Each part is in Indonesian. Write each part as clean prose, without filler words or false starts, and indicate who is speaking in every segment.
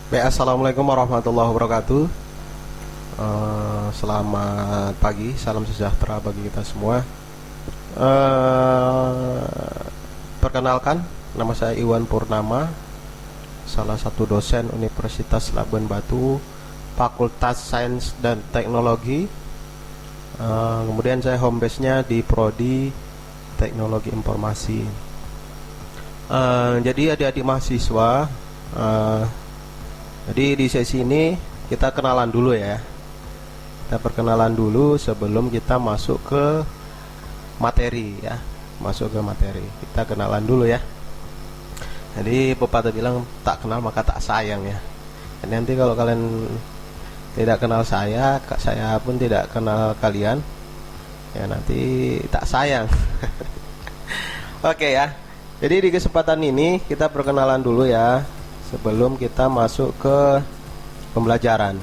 Speaker 1: Baik, assalamualaikum warahmatullahi wabarakatuh. Selamat pagi, salam sejahtera bagi kita semua. Perkenalkan, nama saya Iwan Purnama, salah satu dosen Universitas Labuan Batu, Fakultas Sains dan Teknologi. Kemudian saya home base-nya di Prodi Teknologi Informasi. Jadi adik-adik mahasiswa, jadi di sesi ini kita kenalan dulu ya. Kita perkenalan dulu sebelum kita masuk ke materi ya. Masuk ke materi. Kita kenalan dulu ya. Jadi pepatah bilang tak kenal maka tak sayang ya. Dan nanti kalau kalian tidak kenal saya pun tidak kenal kalian, ya nanti tak sayang. Oke ya. Jadi di kesempatan ini kita perkenalan dulu ya, sebelum kita masuk ke pembelajaran,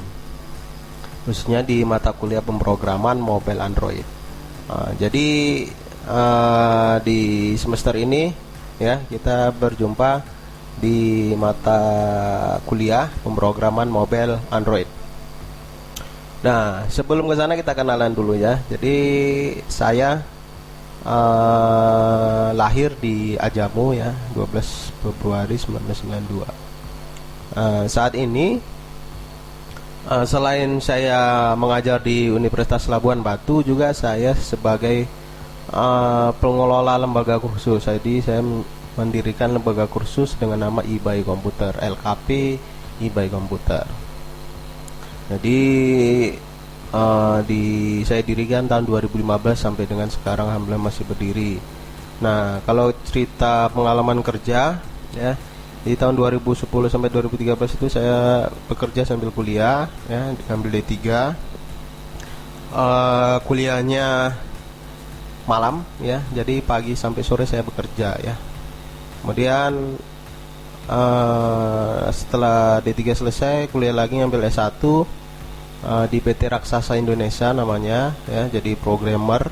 Speaker 1: khususnya di mata kuliah pemrograman mobile Android. Jadi di semester ini ya kita berjumpa di mata kuliah pemrograman mobile Android. Nah, sebelum ke sana kita kenalan dulu ya. Jadi saya lahir di Ajamu ya, 12 Februari 1992. Saat ini selain saya mengajar di Universitas Labuan Batu, juga saya sebagai pengelola lembaga kursus. Jadi saya mendirikan lembaga kursus dengan nama eBay Komputer, LKP eBay Komputer. Jadi saya dirikan tahun 2015 sampai dengan sekarang alhamdulillah masih berdiri. Nah, kalau cerita pengalaman kerja ya, di tahun 2010 sampai 2013 itu saya bekerja sambil kuliah ya, ambil D3. Kuliahnya malam ya, jadi pagi sampai sore saya bekerja ya. Kemudian setelah D3 selesai, kuliah lagi ngambil S1 di PT Raksasa Indonesia namanya ya, jadi programmer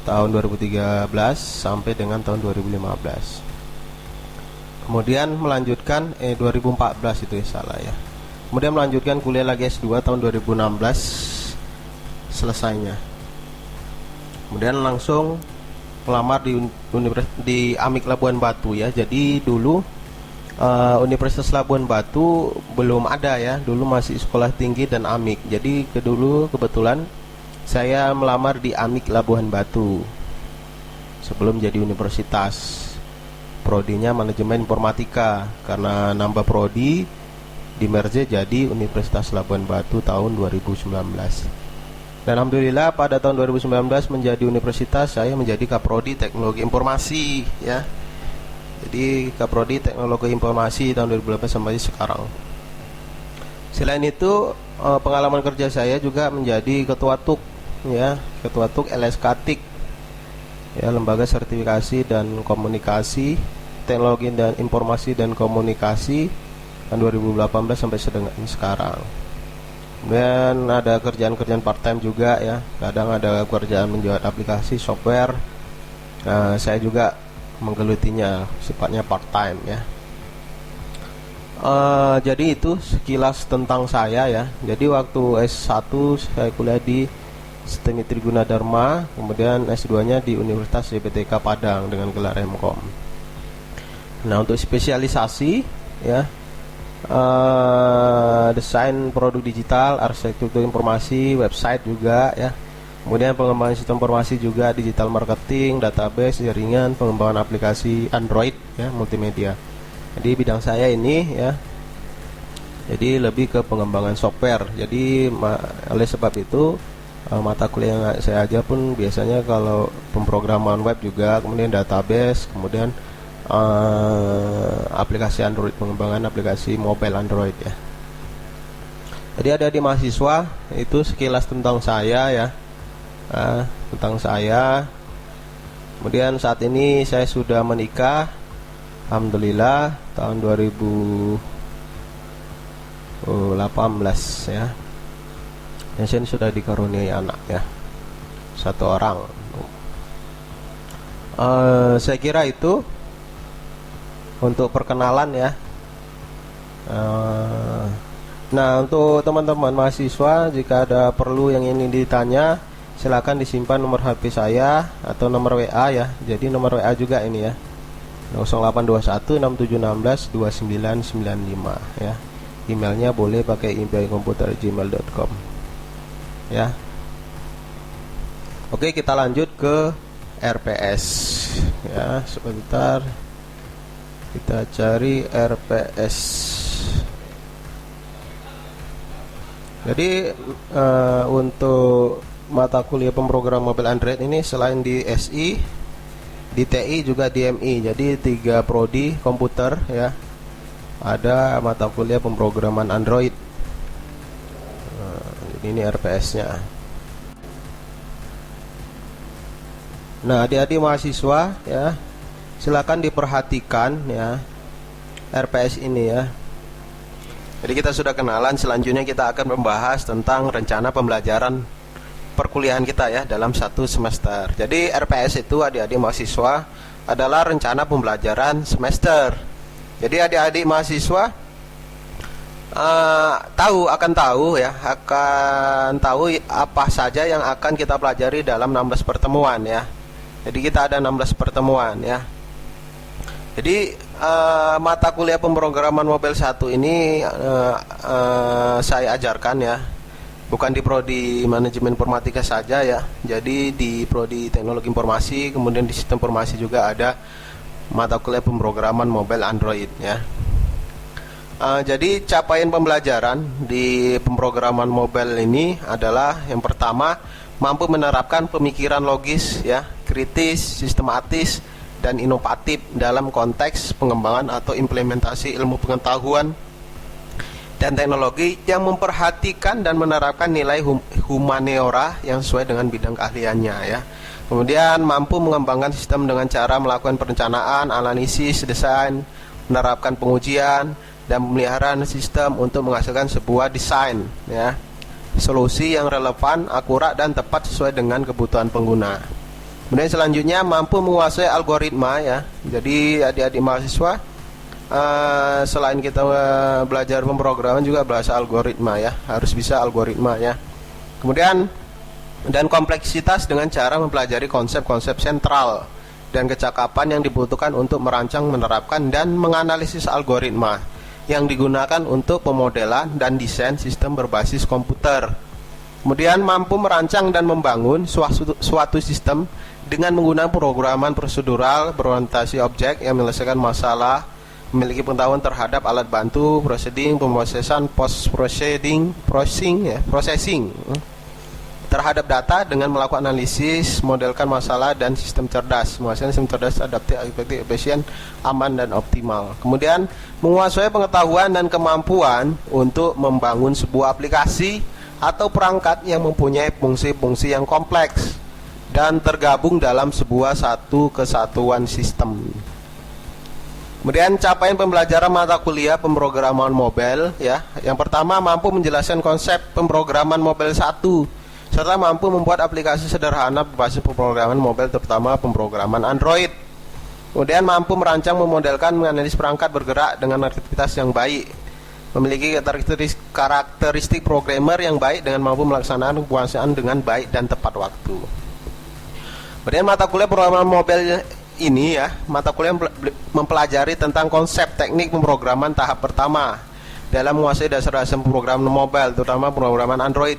Speaker 1: tahun 2013 sampai dengan tahun 2015. Kemudian melanjutkan 2014 itu ya, salah ya. Kemudian melanjutkan kuliah lagi S2 tahun 2016 selesainya. Kemudian langsung melamar di Amik Labuan Batu ya. Jadi dulu Universitas Labuan Batu belum ada ya, dulu masih Sekolah Tinggi dan Amik. Jadi dulu kebetulan saya melamar di Amik Labuan Batu sebelum jadi universitas. Prodinya manajemen informatika, karena nambah prodi di merge jadi Universitas Labuan Batu tahun 2019. Dan alhamdulillah pada tahun 2019 menjadi universitas, saya menjadi Kaprodi Teknologi Informasi ya. Jadi Kaprodi Teknologi Informasi tahun 2018 sampai sekarang. Selain itu pengalaman kerja saya juga menjadi ketua TUK ya, ketua TUK LSK TIK ya, Lembaga Sertifikasi dan Komunikasi Teknologi dan Informasi dan Komunikasi tahun 2018 sampai sedang sekarang. Kemudian ada kerjaan-kerjaan part time juga ya, kadang ada kerjaan menjual aplikasi software. Saya juga menggelutinya, sifatnya part time ya. Jadi itu sekilas tentang saya ya. Jadi waktu S1 saya kuliah di STMI Triguna Dharma, kemudian S2-nya di Universitas YPTK Padang dengan gelar MKOM. Nah, untuk spesialisasi ya, desain produk digital, arsitektur informasi, website juga ya. Kemudian pengembangan sistem informasi juga, digital marketing, database, jaringan, pengembangan aplikasi Android ya, multimedia. Jadi bidang saya ini ya, jadi lebih ke pengembangan software. Jadi oleh sebab itu mata kuliah yang saya ajar pun biasanya kalau pemrograman web juga, kemudian database, kemudian aplikasi Android, pengembangan aplikasi mobile Android ya. Jadi ada di mahasiswa, itu sekilas tentang saya ya, tentang saya. Kemudian saat ini saya sudah menikah, alhamdulillah tahun 2018 ya. Dan saya sudah dikaruniai anak ya, 1 orang. Saya kira itu untuk perkenalan ya. Nah, untuk teman-teman mahasiswa, jika ada perlu yang ini ditanya, silakan disimpan nomor HP saya atau nomor WA ya. Jadi nomor WA juga ini ya, 082167162995 ya. Emailnya boleh pakai impikomputer@gmail.com ya. Oke, kita lanjut ke RPS ya. Sebentar, kita cari RPS. Jadi untuk mata kuliah pemrograman mobile Android ini selain di SI, di TI juga di MI. Jadi 3 prodi komputer ya. Ada mata kuliah pemrograman Android. Ini RPS-nya. Nah, adik-adik mahasiswa ya, silakan diperhatikan ya RPS ini ya. Jadi kita sudah kenalan, selanjutnya kita akan membahas tentang rencana pembelajaran perkuliahan kita ya dalam 1 semester. Jadi RPS itu adik-adik mahasiswa adalah rencana pembelajaran semester. Jadi adik-adik mahasiswa akan tahu apa saja yang akan kita pelajari dalam 16 pertemuan ya. Jadi kita ada 16 pertemuan ya. Jadi mata kuliah pemrograman mobile 1 ini saya ajarkan ya, bukan di prodi manajemen informatika saja ya. Jadi di prodi teknologi informasi, kemudian di sistem informasi juga ada mata kuliah pemrograman mobile Android ya. Jadi capaian pembelajaran di pemrograman mobile ini adalah yang pertama, mampu menerapkan pemikiran logis ya, kritis, sistematis, dan inovatif dalam konteks pengembangan atau implementasi ilmu pengetahuan dan teknologi yang memperhatikan dan menerapkan nilai humaniora yang sesuai dengan bidang keahliannya ya. Kemudian mampu mengembangkan sistem dengan cara melakukan perencanaan, analisis, desain, menerapkan pengujian, dan pemeliharaan sistem untuk menghasilkan sebuah desain ya, solusi yang relevan, akurat, dan tepat sesuai dengan kebutuhan pengguna. Kemudian selanjutnya mampu menguasai algoritma ya. Jadi adik-adik mahasiswa selain kita belajar pemrograman juga belajar algoritma ya, harus bisa algoritma ya. Kemudian dan kompleksitas dengan cara mempelajari konsep-konsep sentral dan kecakapan yang dibutuhkan untuk merancang, menerapkan, dan menganalisis algoritma yang digunakan untuk pemodelan dan desain sistem berbasis komputer. Kemudian mampu merancang dan membangun suatu sistem dengan menggunakan programan prosedural berorientasi objek yang menyelesaikan masalah, memiliki pengetahuan terhadap alat bantu, proceeding, pemrosesan, processing terhadap data dengan melakukan analisis, modelkan masalah, dan sistem cerdas, menghasilkan sistem cerdas, adaptif, efektif, efisien, aman, dan optimal. Kemudian menguasai pengetahuan dan kemampuan untuk membangun sebuah aplikasi atau perangkat yang mempunyai fungsi-fungsi yang kompleks dan tergabung dalam sebuah satu kesatuan sistem. Kemudian capaian pembelajaran mata kuliah pemrograman mobile ya. Yang pertama, mampu menjelaskan konsep pemrograman mobile 1 serta mampu membuat aplikasi sederhana berbasis pemrograman mobile, terutama pemrograman Android. Kemudian mampu merancang, memodelkan, menganalisis perangkat bergerak dengan aktivitas yang baik, memiliki karakteristik programmer yang baik dengan mampu melaksanakan penguasaan dengan baik dan tepat waktu. Kemudian mata kuliah pemrograman mobile ini ya, mata kuliah mempelajari tentang konsep teknik pemrograman tahap pertama dalam menguasai dasar-dasar pemrograman mobile, terutama pemrograman Android.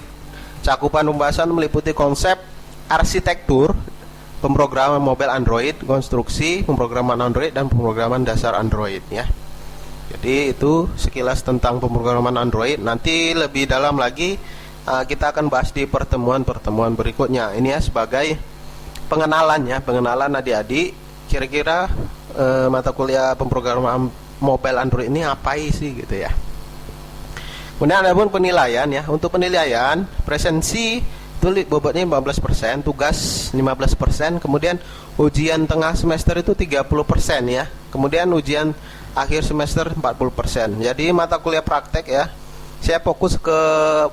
Speaker 1: Cakupan pembahasan meliputi konsep arsitektur pemrograman mobile Android, konstruksi pemrograman Android, dan pemrograman dasar Android ya. Jadi itu sekilas tentang pemrograman Android. Nanti lebih dalam lagi kita akan bahas di pertemuan-pertemuan berikutnya. Ini ya sebagai pengenalan ya, pengenalan adik-adik kira-kira mata kuliah pemrograman mobile Android ini apa sih gitu ya. Kemudian ada pun penilaian ya. Untuk penilaian presensi itu bobotnya 15%, tugas 15%, kemudian ujian tengah semester itu 30% ya. Kemudian ujian akhir semester 40%. Jadi mata kuliah praktek ya, saya fokus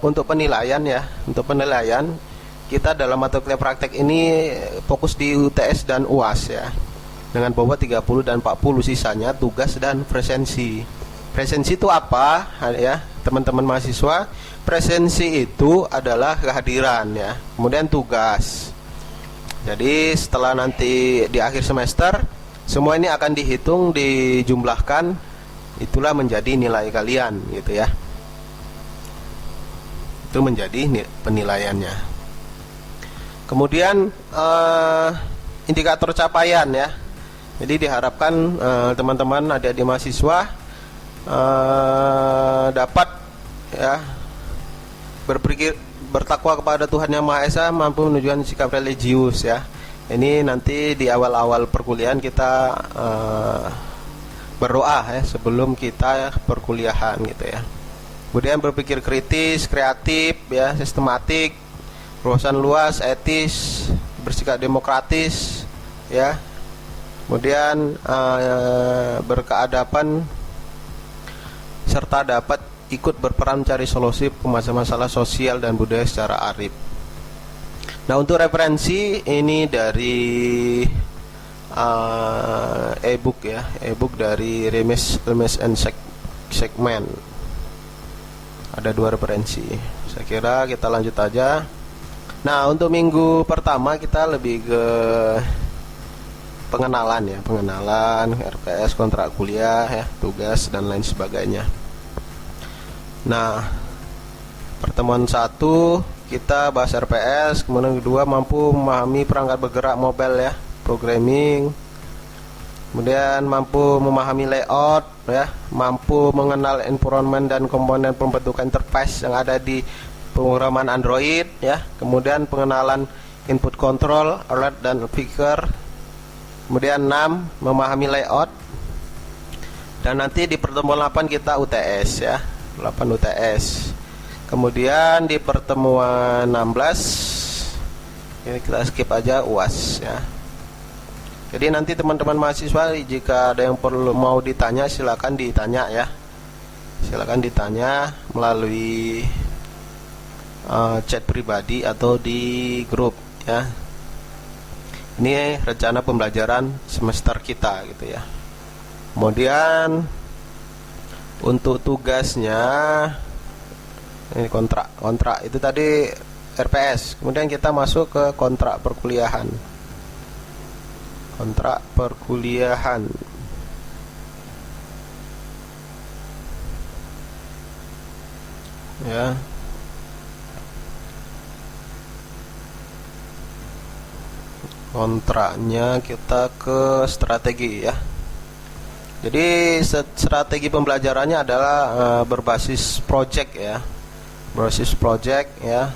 Speaker 1: untuk penilaian ya. Untuk penilaian kita dalam mata kuliah praktek ini fokus di UTS dan UAS ya, dengan bobot 30 dan 40, sisanya tugas dan presensi. Presensi itu apa ya? teman-teman mahasiswa, presensi itu adalah kehadiran ya. Kemudian tugas. Jadi setelah nanti di akhir semester, semua ini akan dihitung, dijumlahkan, itulah menjadi nilai kalian gitu ya. Itu menjadi penilaiannya. Kemudian indikator capaian ya. Jadi diharapkan teman-teman adik-adik mahasiswa dapat ya bertakwa kepada Tuhan Yang Maha Esa, mampu menunjukkan sikap religius ya. Ini nanti di awal-awal perkuliahan kita berdoa ya sebelum kita perkuliahan gitu ya. Kemudian berpikir kritis, kreatif ya, sistematik, wawasan luas, etis, bersikap demokratis ya. Kemudian berkeadaban serta dapat ikut berperan mencari solusi masalah sosial dan budaya secara arif. Nah, untuk referensi ini dari e-book ya, e-book dari Remes and Segment. Ada 2 referensi. Saya kira kita lanjut aja. Nah, untuk minggu pertama kita lebih ke pengenalan ya, pengenalan RPS, kontrak kuliah ya, tugas dan lain sebagainya. Nah, pertemuan 1 kita bahas RPS, kemudian kedua mampu memahami perangkat bergerak mobile ya, programming. Kemudian mampu memahami layout ya, mampu mengenal environment dan komponen pembentukan interface yang ada di pemrograman Android ya. Kemudian pengenalan input control, alert dan figure. Kemudian 6 memahami layout. Dan nanti di pertemuan 8 kita UTS ya, 8 UTS. Kemudian di pertemuan 16 ini kita skip aja UAS ya. Jadi nanti teman-teman mahasiswa jika ada yang perlu mau ditanya silakan ditanya ya. Silakan ditanya melalui chat pribadi atau di grup ya. Ini rencana pembelajaran semester kita gitu ya. Kemudian untuk tugasnya ini kontrak itu tadi RPS. Kemudian kita masuk ke kontrak perkuliahan. Kontrak perkuliahan. Ya. Kontraknya kita ke strategi ya. Jadi strategi pembelajarannya adalah berbasis project ya. Berbasis project ya.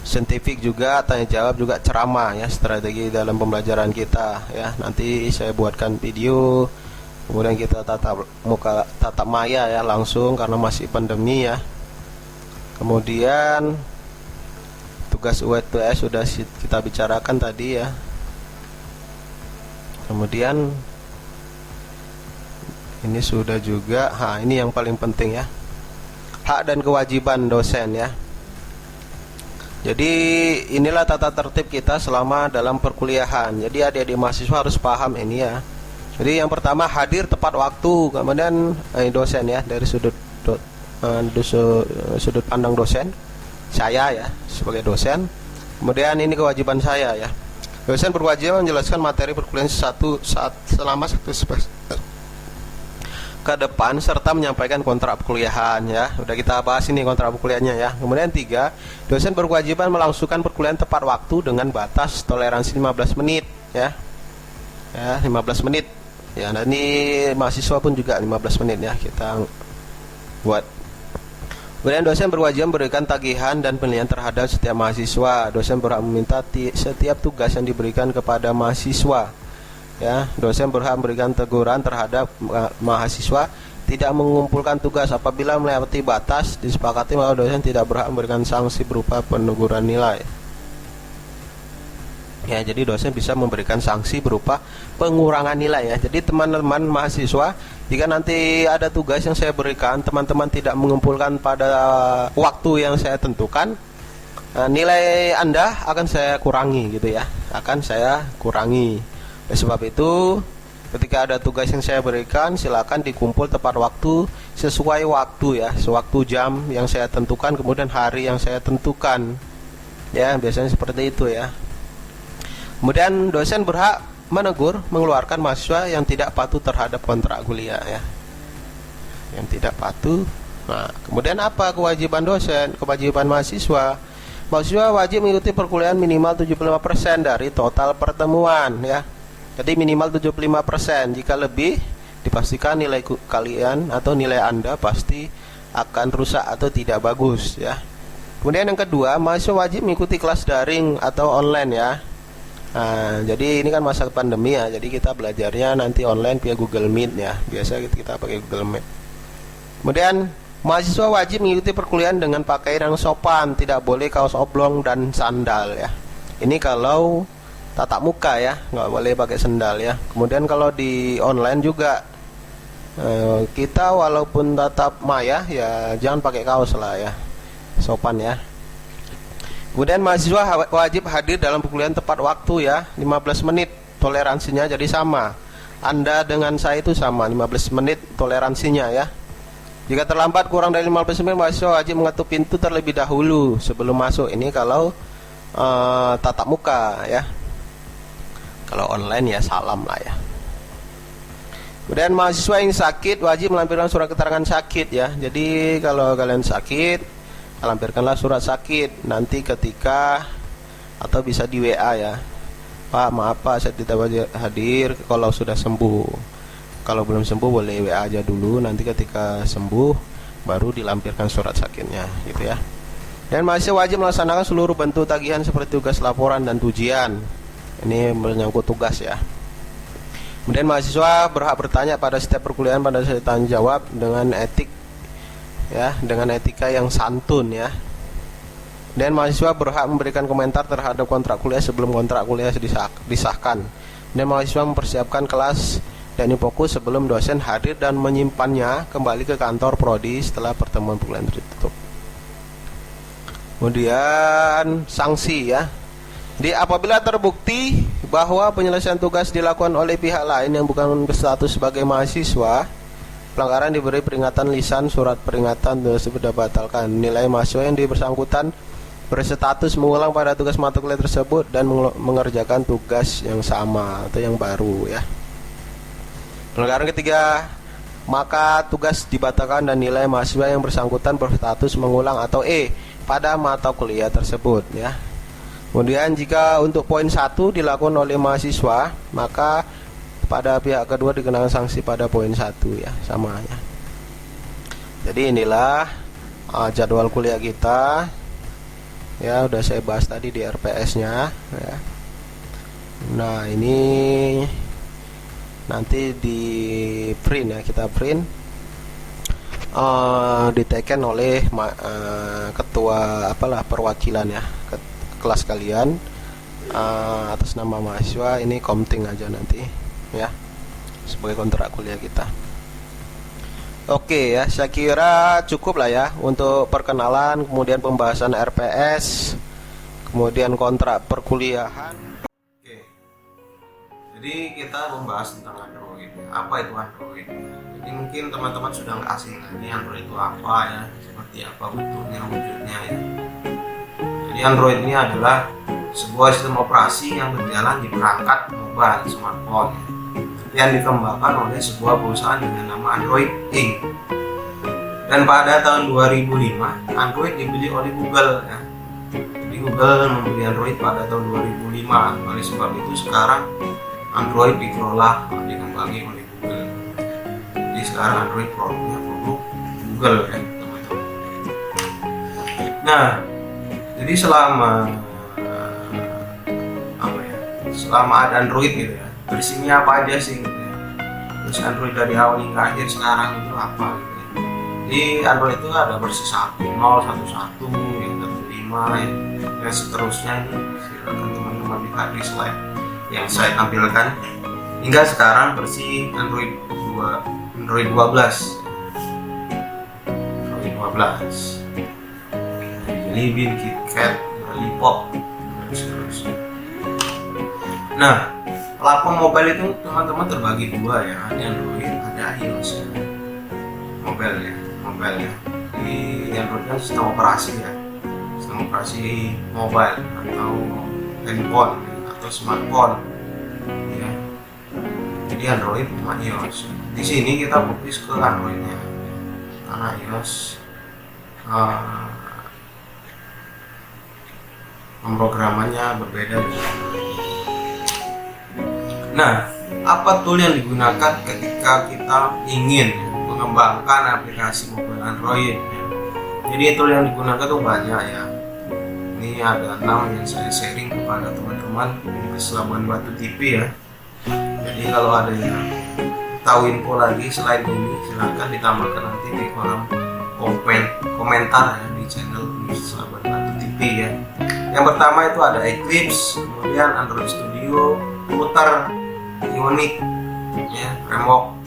Speaker 1: Saintifik juga, tanya jawab juga, ceramah ya, strategi dalam pembelajaran kita ya. Nanti saya buatkan video, kemudian kita tatap maya ya langsung karena masih pandemi ya. Kemudian tugas UTS sudah kita bicarakan tadi ya. Kemudian ini sudah juga, ini yang paling penting ya, hak dan kewajiban dosen ya. Jadi inilah tata tertib kita selama dalam perkuliahan. Jadi adik-adik mahasiswa harus paham ini ya. Jadi yang pertama hadir tepat waktu. Kemudian dosen ya, dari sudut pandang dosen, saya ya sebagai dosen. Kemudian ini kewajiban saya ya. Dosen berkewajiban menjelaskan materi perkuliahan selama 1 semester ke depan serta menyampaikan kontrak perkuliahan ya. Udah kita bahas ini kontrak perkuliahannya ya. Kemudian 3, dosen berkewajiban melangsungkan perkuliahan tepat waktu dengan batas toleransi 15 menit ya. Ya, 15 menit. Ya, nah ini mahasiswa pun juga 15 menit ya kita buat. Kemudian dosen berkewajiban memberikan tagihan dan penilaian terhadap setiap mahasiswa. Dosen berhak meminta setiap tugas yang diberikan kepada mahasiswa. Ya, dosen berhak memberikan teguran terhadap mahasiswa tidak mengumpulkan tugas. Apabila melewati batas disepakati, maka dosen tidak berhak memberikan sanksi berupa penurunan nilai. Ya, jadi dosen bisa memberikan sanksi berupa pengurangan nilai ya. Jadi teman-teman mahasiswa, jika nanti ada tugas yang saya berikan, teman-teman tidak mengumpulkan pada waktu yang saya tentukan, nilai Anda akan saya kurangi gitu ya. Akan saya kurangi. Oleh sebab itu, ketika ada tugas yang saya berikan, silakan dikumpul tepat waktu sesuai waktu ya, sewaktu jam yang saya tentukan, kemudian hari yang saya tentukan ya, biasanya seperti itu ya. Kemudian dosen berhak menegur, mengeluarkan mahasiswa yang tidak patuh terhadap kontrak kuliah ya, yang tidak patuh. Nah, kemudian apa kewajiban dosen, kewajiban mahasiswa? Mahasiswa wajib mengikuti perkuliahan minimal 75% dari total pertemuan ya. Jadi minimal 75%, jika lebih dipastikan nilai kalian atau nilai Anda pasti akan rusak atau tidak bagus ya. Kemudian yang kedua, mahasiswa wajib mengikuti kelas daring atau online ya. Nah, jadi ini kan masa pandemi ya, jadi kita belajarnya nanti online via Google Meet ya. Biasa kita pakai Google Meet. Kemudian mahasiswa wajib mengikuti perkuliahan dengan pakaian yang sopan, tidak boleh kaos oblong dan sandal ya. Ini kalau tatap muka ya, nggak boleh pakai sandal ya. Kemudian kalau di online juga kita walaupun tatap maya ya jangan pakai kaos lah ya, sopan ya. Kemudian mahasiswa wajib hadir dalam perkuliahan tepat waktu ya, 15 menit toleransinya, jadi sama. Anda dengan saya itu sama, 15 menit toleransinya ya. Jika terlambat kurang dari 15 menit, mahasiswa wajib mengetuk pintu terlebih dahulu sebelum masuk. Ini kalau tatap muka ya. Kalau online ya salam lah ya. Kemudian mahasiswa yang sakit wajib melampirkan surat keterangan sakit ya. Jadi kalau kalian sakit, lampirkanlah surat sakit. Nanti ketika atau bisa di WA ya, Pak maaf Pak saya tidak hadir kalau sudah sembuh. Kalau belum sembuh boleh WA aja dulu. Nanti ketika sembuh baru dilampirkan surat sakitnya gitu ya. Dan mahasiswa wajib melaksanakan seluruh bentuk tagihan seperti tugas laporan dan ujian. Ini menyangkut tugas ya. Kemudian mahasiswa berhak bertanya pada setiap perkuliahan pada saat tanya jawab dengan etik ya, dengan etika yang santun ya. Dan mahasiswa berhak memberikan komentar terhadap kontrak kuliah sebelum kontrak kuliah disahkan. Dan mahasiswa mempersiapkan kelas dan fokus sebelum dosen hadir dan menyimpannya kembali ke kantor prodi setelah pertemuan perkuliahan tertutup. Kemudian sanksi ya. Di apabila terbukti bahwa penyelesaian tugas dilakukan oleh pihak lain yang bukan berstatus sebagai mahasiswa, pelanggaran diberi peringatan lisan, surat peringatan tersebut dibatalkan. Nilai mahasiswa yang bersangkutan berstatus mengulang pada tugas mata kuliah tersebut dan mengerjakan tugas yang sama atau yang baru ya. Pelanggaran ketiga, maka tugas dibatalkan dan nilai mahasiswa yang bersangkutan berstatus mengulang atau pada mata kuliah tersebut ya. Kemudian jika untuk poin 1 dilakukan oleh mahasiswa, maka pada pihak kedua dikenakan sanksi pada poin 1 ya, sama ya. Jadi inilah jadwal kuliah kita ya, udah saya bahas tadi di RPS-nya ya. Nah, ini nanti di print ya, kita print diteken oleh ketua perwakilan ya kelas kalian atas nama mahasiswa. Ini komting aja nanti ya sebagai kontrak kuliah kita. Oke ya, saya kira cukup lah ya untuk perkenalan, kemudian pembahasan RPS, kemudian kontrak perkuliahan. Oke, jadi kita membahas tentang Android. Apa itu Android? Jadi mungkin teman-teman sudah nggak asing lagi Android itu apa ya, seperti apa bentuknya, wujudnya ya. Jadi Android ini adalah sebuah sistem operasi yang berjalan di perangkat mobile smartphone yang dikembangkan oleh sebuah perusahaan dengan nama Android Inc. Dan pada tahun 2005 Android dibeli oleh Google ya. Jadi Google membeli Android pada tahun 2005. Oleh sebab itu sekarang Android dikelola dikembangkan oleh Google. Jadi sekarang Android produknya produk Google ya teman-teman. Nah, jadi selama ada Android gitu ya, versinya apa aja sih gitu ya. Terus Android dari awal hingga akhir sekarang itu apa gitu ya. Jadi Android itu ada versi 10, 11, 15 ya, dan seterusnya. Ini silakan teman-teman lihat di slide yang saya tampilkan. Hingga sekarang versi Android 12. Android 12. Jelly Bean, KitKat, Lollipop, dan seterusnya. Nah, platform mobile itu teman-teman terbagi dua ya, ada Android, ada iOS ya.
Speaker 2: mobile ya. Di Android kan sistem operasi ya, sistem operasi mobile atau handphone atau smartphone ya. Jadi Android sama iOS. Di sini kita fokus ke Androidnya karena iOS pemrogramannya berbeda dengan Android. Nah, apa tool yang digunakan ketika kita ingin mengembangkan aplikasi mobile Android? Jadi tool yang digunakan tuh banyak ya. Ini ada 6 yang saya sharing kepada teman-teman di Labuan Batu TV ya. Jadi kalau ada yang tahu info lagi selain ini, silahkan ditambahkan nanti di kolom komentar ya di channel Labuan Batu TV ya. Yang pertama itu ada Eclipse, kemudian Android Studio, Flutter, Ionic ya, Framework,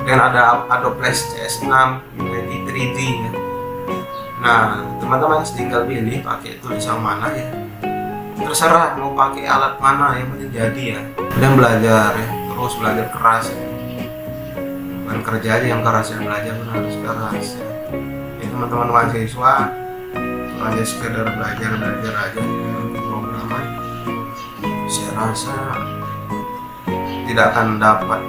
Speaker 2: dan ada Adobe Flash CS6, Unity 3D ya. Nah, teman-teman tinggal pilih pakai tools yang mana ya. Terserah mau pakai alat mana yang penting jadi ya. Dan belajar ya, terus belajar keras ya. Bukan kerja aja yang keras ya, belajar pun harus keras ya. Ya teman-teman mahasiswa hanya sekedar belajar aja dengan pemrograman, saya rasa tidak akan dapat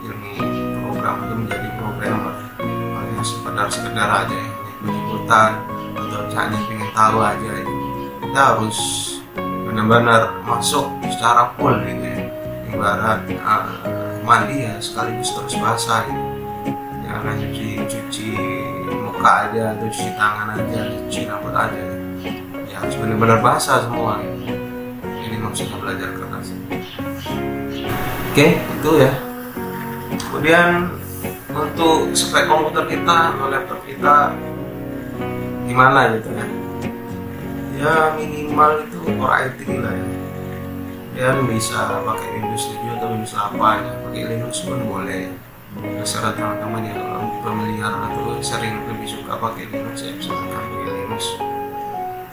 Speaker 2: ilmu program itu menjadi programmer. Hanya sekedar aja ya, ikut-ikutan atau hanya ingin tahu aja ya. Kita harus benar-benar masuk secara full gitu ya. Ibarat mandi ya sekaligus terus basah gitu. Jangan cuci muka aja atau cuci tangan aja, cuci rambut aja ya harus benar-benar basah semua gitu. Ini maksudnya belajar keras. Oke, itu ya. Kemudian untuk spek komputer kita, laptop kita gimana gitu ya. Ya minimal itu Core i3 lah ya. Dan bisa pakai Windows 7 atau Windows 8 ya. Pakai Linux pun boleh. Terserah teman-teman yang familiar atau sering lebih suka pakai Linux ya, silakan pakai Linux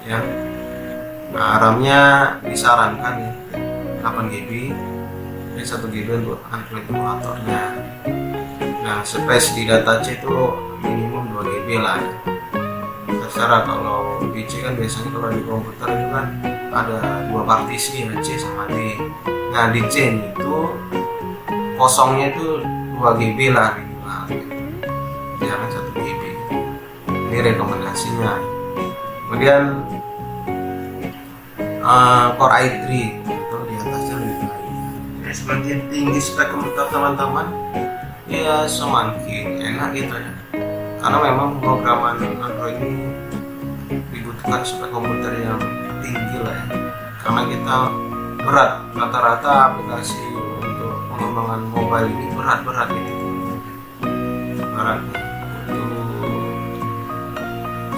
Speaker 2: ya. Nah, RAM-nya disarankan ya 8 GB dan 1 GB untuk Android emulatornya. Nah, space di data C itu minimum 2 GB lah ya. Terserah, kalau di C kan biasanya kalau di komputer itu kan ada 2 partisi ya, C sama D. Nah, di C itu kosongnya itu 2 GB lah minimal, jangan 1 GB. Ini rekomendasinya. Kemudian Core i3 itu di atasnya lebih baik. Ya, semakin tinggi spek komputer teman-teman, ya semakin enak gitu ya. Karena memang pemrograman Android ini dibutuhkan spek komputer yang tinggi lah ya. Karena kita berat, rata-rata aplikasi pengembangan mobile ini berat gitu. Berat untuk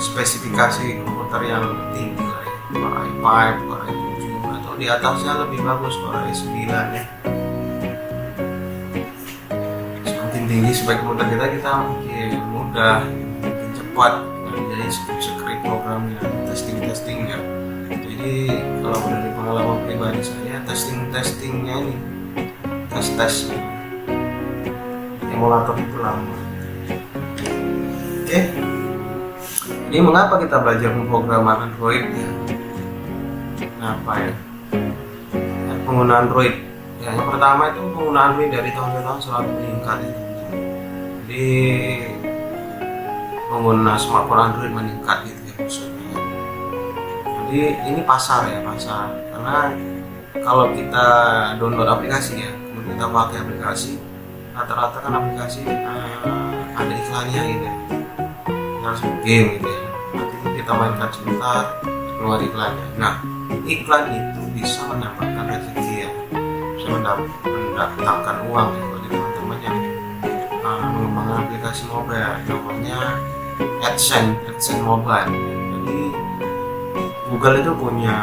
Speaker 2: spesifikasi komputer yang tinggi lah ya. Core i5, Core i7 atau di atasnya lebih bagus Core i9 ya. Semakin tinggi spek komputer kita mungkin mudah, mungkin cepat jadi script programnya, testingnya. Jadi kalau dari pengalaman pribadi saya, testingnya ini tes emulator itu lama. Oke. Jadi mengapa kita belajar pemrograman Android ya? Kenapa ya? Pengguna Android. Ya, yang pertama itu pengguna Android dari tahun ke tahun selalu meningkat ya. Jadi pengguna smartphone Android meningkat gitu ya maksudnya. Jadi ini pasar karena kalau kita download aplikasi ya, kemudian kita pakai aplikasi, rata-rata kan aplikasi ada iklannya gitu ya, harus game gitu ya. Nanti kita mainkan sebentar, keluar iklannya. Nah, iklan itu bisa mendapatkan rezeki ya, bisa mendatangkan uang ya bagi teman-teman yang mengembangkan aplikasi mobile, namanya AdSense mobile. Jadi Google itu punya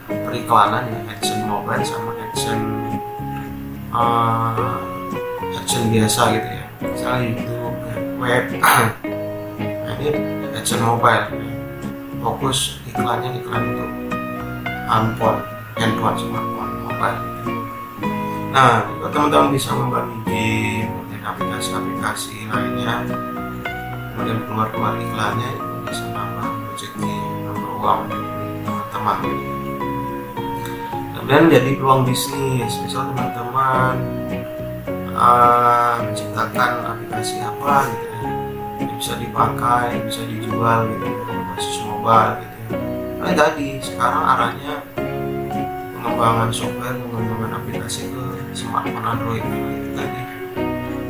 Speaker 2: periklanan ya, AdSense mobile sama AdSense biasa gitu ya, misalnya YouTube, web. Nah ini AdSense mobile ya. Fokus iklan untuk handphone, smartphone, mobile. Nah, teman-teman bisa membangun game, aplikasi-aplikasi lainnya, kemudian keluar iklannya, itu bisa nambah rezeki, nambah uang teman-teman. Kemudian jadi peluang bisnis, misal teman-teman menciptakan aplikasi apa gitu ya, yang bisa dipakai, bisa dijual gitu ya, berbasis mobile gitu ya. Nah tadi sekarang arahnya pengembangan software, pengembangan aplikasi ke smartphone Android. Nah, itu tadi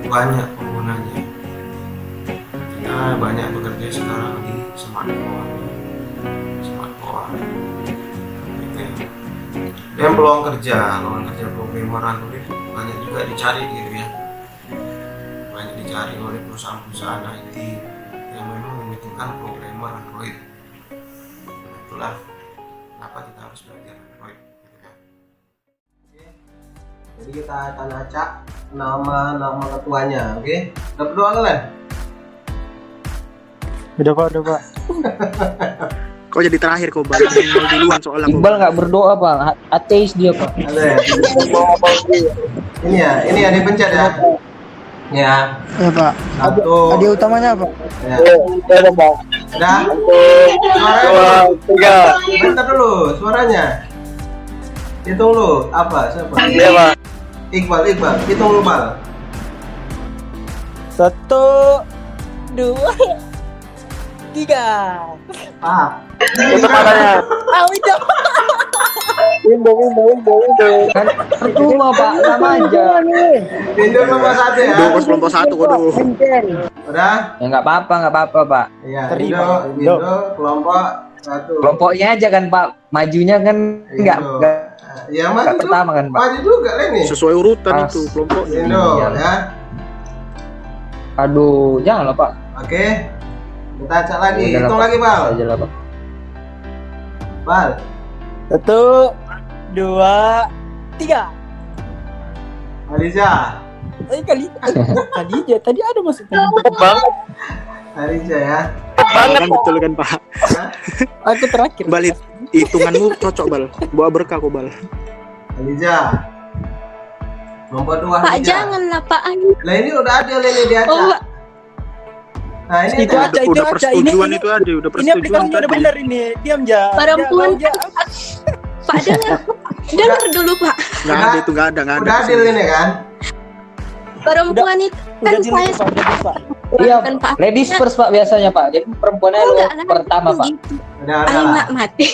Speaker 2: banyak penggunanya. Nah, banyak bekerja sekarang di smartphone gitu ya. Dan peluang kerja programmer Android banyak juga dicari gitu ya, banyak dicari oleh perusahaan-perusahaan IT yang memang membutuhkan programmer Android. Nah, itulah kenapa kita harus belajar Android gitu ya.
Speaker 1: Jadi kita akan acak nama ketuanya, oke? Udah berdoa kalian?
Speaker 3: Udah pak.
Speaker 4: Kau jadi terakhir kau balik duluan soalnya.
Speaker 3: Iqbal nggak berdoa pak, ateis dia pak.
Speaker 1: Ada ya? Ini ya dipencet ya. Ya.
Speaker 3: Ya pak.
Speaker 1: Satu.
Speaker 3: Ada utamanya pak.
Speaker 1: Ya.
Speaker 3: Ada pak.
Speaker 1: Udah. Suaranya. Bentar dulu suaranya. Hitung lu. Apa? Siapa?
Speaker 3: Iya pak.
Speaker 1: Iqbal. Hitung lu Bal.
Speaker 3: 1, 2, 3.
Speaker 1: Paham?
Speaker 3: Itu katanya. Udah. Window. Kan percuma pak, sama aja.
Speaker 1: Windows nomor 1 ya.
Speaker 4: Kelompok 1 kau.
Speaker 1: Udah?
Speaker 3: Ya nggak apa-apa pak.
Speaker 1: Iya.
Speaker 3: Terima.
Speaker 1: Windows kelompok 1.
Speaker 3: Kelompoknya aja kan pak, majunya kan nggak
Speaker 1: Ya maju
Speaker 3: pertama kan pak.
Speaker 1: Maju juga ini.
Speaker 4: Sesuai urutan
Speaker 3: Pas.
Speaker 4: itu kelompoknya.
Speaker 1: Windows
Speaker 3: Iya.
Speaker 1: ya.
Speaker 3: Aduh, janganlah pak.
Speaker 1: Oke. Kita acak lagi.
Speaker 3: Udah lah,
Speaker 1: Hitung
Speaker 3: Pak.
Speaker 1: lagi Bal.
Speaker 3: Aja lah pak.
Speaker 1: Bal.
Speaker 5: 1, 2, 3.
Speaker 1: Aliza.
Speaker 5: Kali tadi ada maksudnya.
Speaker 1: Aliza ya.
Speaker 4: Kan betul kan pak.
Speaker 1: Hah?
Speaker 5: Aku terakhir.
Speaker 4: Balik hitunganmu cocok bal. Bawa berkah kau bal.
Speaker 1: Aliza. Nomor 2
Speaker 6: Pak,
Speaker 1: Aliza.
Speaker 6: janganlah Pak.
Speaker 1: Lah ini udah adil ini diacak.
Speaker 6: Oh,
Speaker 1: Nah ini
Speaker 5: Itu
Speaker 1: ada.
Speaker 5: aja, itu
Speaker 4: Udah
Speaker 5: aja.
Speaker 4: persetujuan
Speaker 5: Ini-
Speaker 4: itu ada, udah
Speaker 5: Ini
Speaker 4: persetujuan
Speaker 5: aplikasinya udah
Speaker 4: tadi.
Speaker 5: benar ini. Diam ja.
Speaker 6: Perempuan.
Speaker 5: Ja.
Speaker 6: Pak dengar dulu Pak.
Speaker 4: Nggak ada itu, nggak ada.
Speaker 1: Udah adil ini kan?
Speaker 6: Perempuan itu kan
Speaker 5: Udah dulu
Speaker 6: saya
Speaker 5: Pak, udah dulu, Pak.
Speaker 3: Iya,
Speaker 6: kan Pak.
Speaker 3: ladies first pak biasanya pak. Jadi perempuannya lu pertama pak.
Speaker 6: Gitu.
Speaker 1: Udah
Speaker 6: Alamak
Speaker 1: lah.
Speaker 6: mati.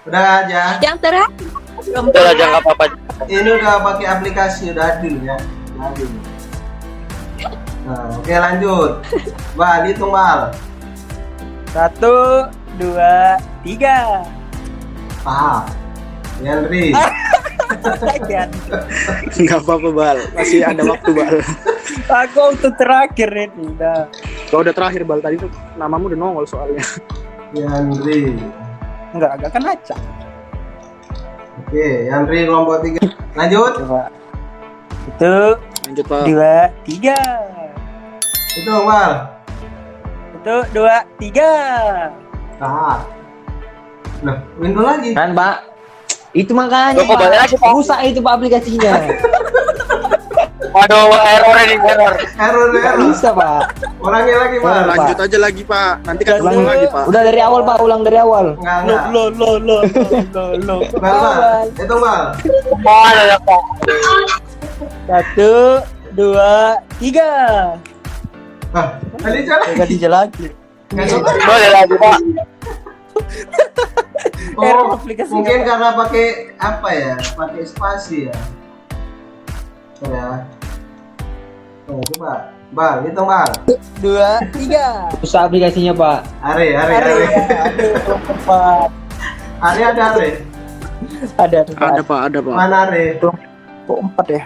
Speaker 1: Udah aja.
Speaker 6: Yang terakhir perempuan.
Speaker 3: apa-apa.
Speaker 1: Ini udah pakai aplikasi udah adil ya. Udah adil. Nah, oke lanjut. Bal, hitung Bal.
Speaker 5: 1, 2, 3.
Speaker 1: Paham. Yandri.
Speaker 5: Sekian.
Speaker 4: Nggak apa-apa bal. Masih ada waktu bal.
Speaker 5: Aku untuk terakhir ini. Udah.
Speaker 4: Kau udah terakhir bal, tadi tuh namamu udah nongol soalnya.
Speaker 1: Yandri.
Speaker 5: Enggak kan acak.
Speaker 1: Oke, Yandri kelompok 3. Lanjut.
Speaker 5: Coba. 1,
Speaker 4: Lanjut pak.
Speaker 5: 2, 3.
Speaker 1: Hitung Bal.
Speaker 5: 1, 2, 3.
Speaker 1: Paham. Nah, window lagi.
Speaker 3: Kan pak. Itu makanya pak. Rusak itu pak aplikasinya.
Speaker 5: Waduh, error.
Speaker 1: Error.
Speaker 3: Bisa pak.
Speaker 1: Orangnya lagi Bal.
Speaker 4: Lanjut aja lagi pak. Nanti kan
Speaker 5: Ulang.
Speaker 4: ulang lagi pak.
Speaker 3: Udah dari awal pak, ulang dari awal.
Speaker 1: Enggak.
Speaker 5: Lo.
Speaker 1: Bal. Hitung Bal.
Speaker 5: 1, 2, 3.
Speaker 1: Ah, tadi jalan.
Speaker 5: Ganti lagi.
Speaker 1: Boleh
Speaker 5: lagi pak.
Speaker 1: Oh,
Speaker 5: Error aplikasi
Speaker 1: mungkin
Speaker 5: nggak,
Speaker 1: karena pakai apa ya? Pakai spasi ya. Ya. Oh, coba. Bal, hitung Bal.
Speaker 5: 2, 3.
Speaker 3: Rusak aplikasinya pak.
Speaker 1: Are.
Speaker 5: Aduh, Pak.
Speaker 1: Are ada Are.
Speaker 5: Ada
Speaker 4: Ada pak.
Speaker 1: Mana Are?
Speaker 5: kok 4 ya?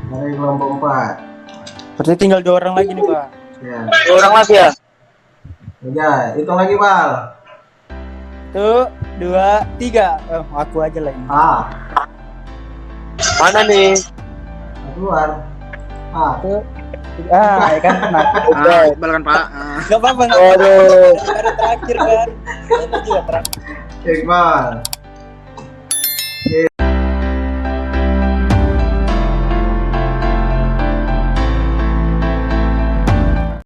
Speaker 1: Are kelompok 4.
Speaker 5: Berarti tinggal 2 orang lagi nih, Pak.
Speaker 1: Ya.
Speaker 5: 2 orang lagi ya?
Speaker 1: Ya, hitung lagi Bal.
Speaker 5: 1, 2, 3. Oh, aku aja lah ini.
Speaker 1: Ah,
Speaker 5: Mana nih?
Speaker 1: keluar. Ah,
Speaker 5: Ya kan kena.
Speaker 4: Bal kan pak.
Speaker 5: Enggak apa-apa. Waduh. Ada terakhir kan. Ini juga terakhir.
Speaker 1: Iqbal.